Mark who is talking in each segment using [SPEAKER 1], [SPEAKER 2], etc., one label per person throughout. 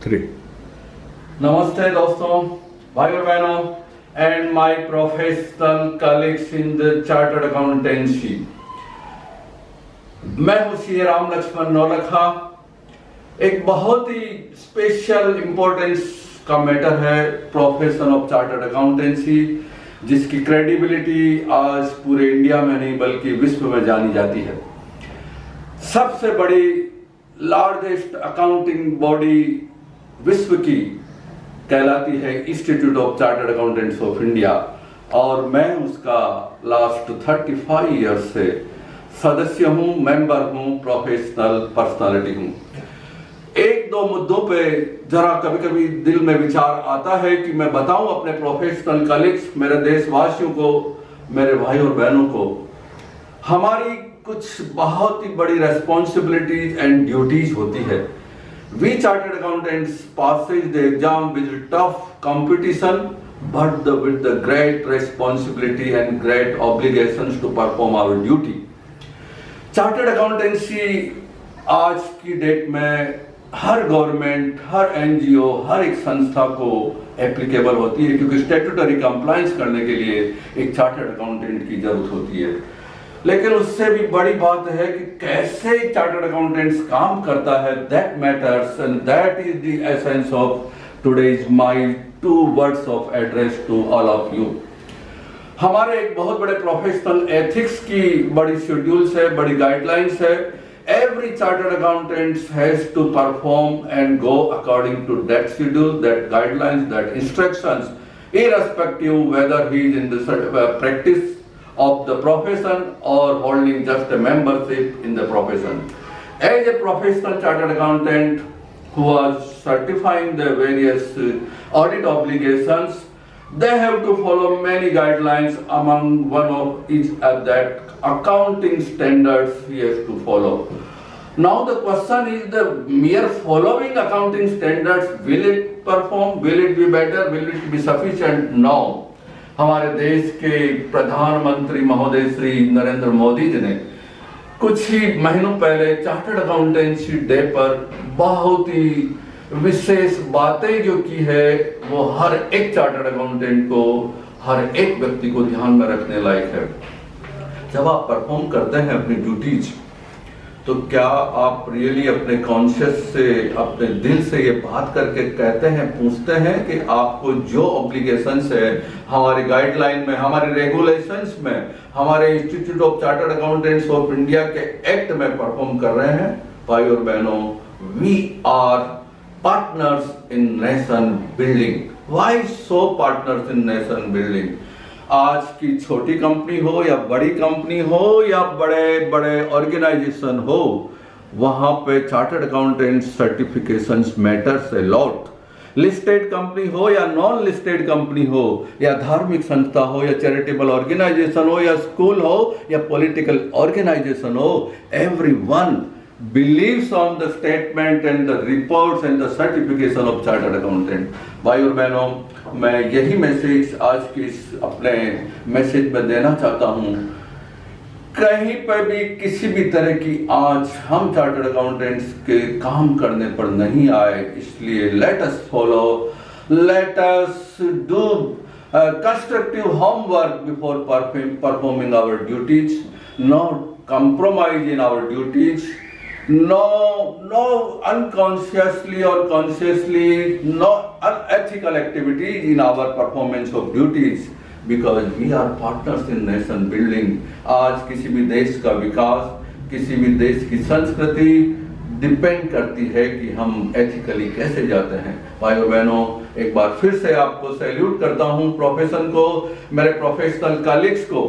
[SPEAKER 1] 3 नमस्ते दोस्तों, भाई और बहनों and my professional colleagues in the chartered accountancy. मैं हूं सी राम लक्ष्मण नौलखा। एक बहुत ही स्पेशल इंपॉर्टेंस का मैटर है प्रोफेशन ऑफ चार्टर्ड अकाउंटेंसी, जिसकी क्रेडिबिलिटी आज पूरे इंडिया में नहीं बल्कि विश्व में जानी जाती है। सबसे बड़ी लार्जेस्ट अकाउंटिंग बॉडी विश्व की कहलाती है institute of chartered accountants of India, और मैं उसका लास्ट 35 ईयर्स से सदस्य हूं, मेंबर हूं, प्रोफेशनल पर्सनालिटी हूं। एक दो मुद्दों पे जरा कभी कभी दिल में विचार आता है कि मैं बताऊं अपने प्रोफेशनल कलीग्स, मेरे देशवासियों को, मेरे भाई और बहनों को, हमारी कुछ बहुत ही बड़ी रेस्पॉन्सिबिलिटीज एंड ड्यूटीज होती है। We chartered accountants passes the exam with tough competition, but with the great responsibility and great obligations to perform our duty. Chartered accountancy आज की डेट में हर गवर्नमेंट, हर एनजीओ, हर एक संस्था को एप्लीकेबल होती है, क्योंकि स्टैट्यूटरी कंप्लायंस करने के लिए एक चार्टर्ड अकाउंटेंट की जरूरत होती है। लेकिन उससे भी बड़ी बात है कि कैसे चार्टर्ड अकाउंटेंट्स काम करता है, that matters and that is the essence of today's my 2 words of address to all of you. हमारे एक बहुत बड़े प्रोफेशनल एथिक्स की बड़ी शेड्यूल्स है, बड़ी गाइडलाइंस है। Every chartered accountants has to perform and go according to that schedule, that guidelines, that instructions, irrespective whether he is in the practice of the profession or holding just a membership in the profession. As a professional chartered accountant who was certifying the various audit obligations, they have to follow many guidelines. Among one of each that accounting standards he has to follow. Now the question is, the mere following accounting standards, will it perform, will it be better, will it be sufficient? No. हमारे देश के प्रधानमंत्री महोदय श्री नरेंद्र मोदी जी ने कुछ ही महीनों पहले chartered accountancy day पर बहुत ही विशेष बातें जो की है, वो हर एक चार्टर्ड अकाउंटेंट को, हर एक व्यक्ति को ध्यान में रखने लायक है। जब आप परफॉर्म करते हैं अपनी ड्यूटीज, तो क्या आप रियली अपने कॉन्शियस से, अपने दिल से ये बात करके कहते हैं, पूछते हैं कि आपको जो ऑब्लिगेशंस है हमारी गाइडलाइन में, हमारे रेगुलेशंस में, हमारे institute of chartered accountants of India के एक्ट में परफॉर्म कर रहे हैं? भाई और बहनों, we are partners in nation building. Why so partners in nation building? आज की छोटी कंपनी हो या बड़ी कंपनी हो या बड़े बड़े ऑर्गेनाइजेशन हो, वहां पे chartered accountant certifications matters a lot. Listed company हो या नॉन लिस्टेड कंपनी हो, या धार्मिक संस्था हो या चैरिटेबल ऑर्गेनाइजेशन हो या स्कूल हो या पॉलिटिकल ऑर्गेनाइजेशन हो, everyone believes on the statement and the reports and the certification of chartered accountant। भाई और बहनों, मैं यही मैसेज आज की अपने मैसेज में देना चाहता हूं। कहीं पर भी किसी भी तरह की आज हम चार्टर्ड अकाउंटेंट्स के काम करने पर नहीं आए, इसलिए let us follow, let us do constructive homework before performing our duties, not compromise in our duties, no unconsciously or consciously, no unethical activities in our performance of duties, because we are partners in nation building। आज किसी भी देश का विकास, किसी भी देश की संस्कृति डिपेंड करती है कि हम एथिकली कैसे जाते हैं। भाई और बहनों, एक बार फिर से आपको सैल्यूट करता हूं, प्रोफेशन को, मेरे प्रोफेशनल कलीग्स को,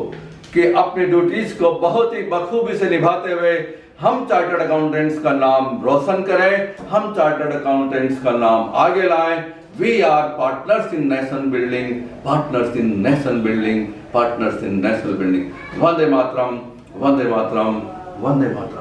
[SPEAKER 1] कि अपनी ड्यूटीज को बहुत ही बखूबी से निभाते हुए हम चार्टर्ड अकाउंटेंट्स का नाम रोशन करें, हम चार्टर्ड अकाउंटेंट्स का नाम आगे लाएं। We are partners in nation building, partners in nation building, partners in national building. Vande Mataram, Vande Mataram, Vande Mataram.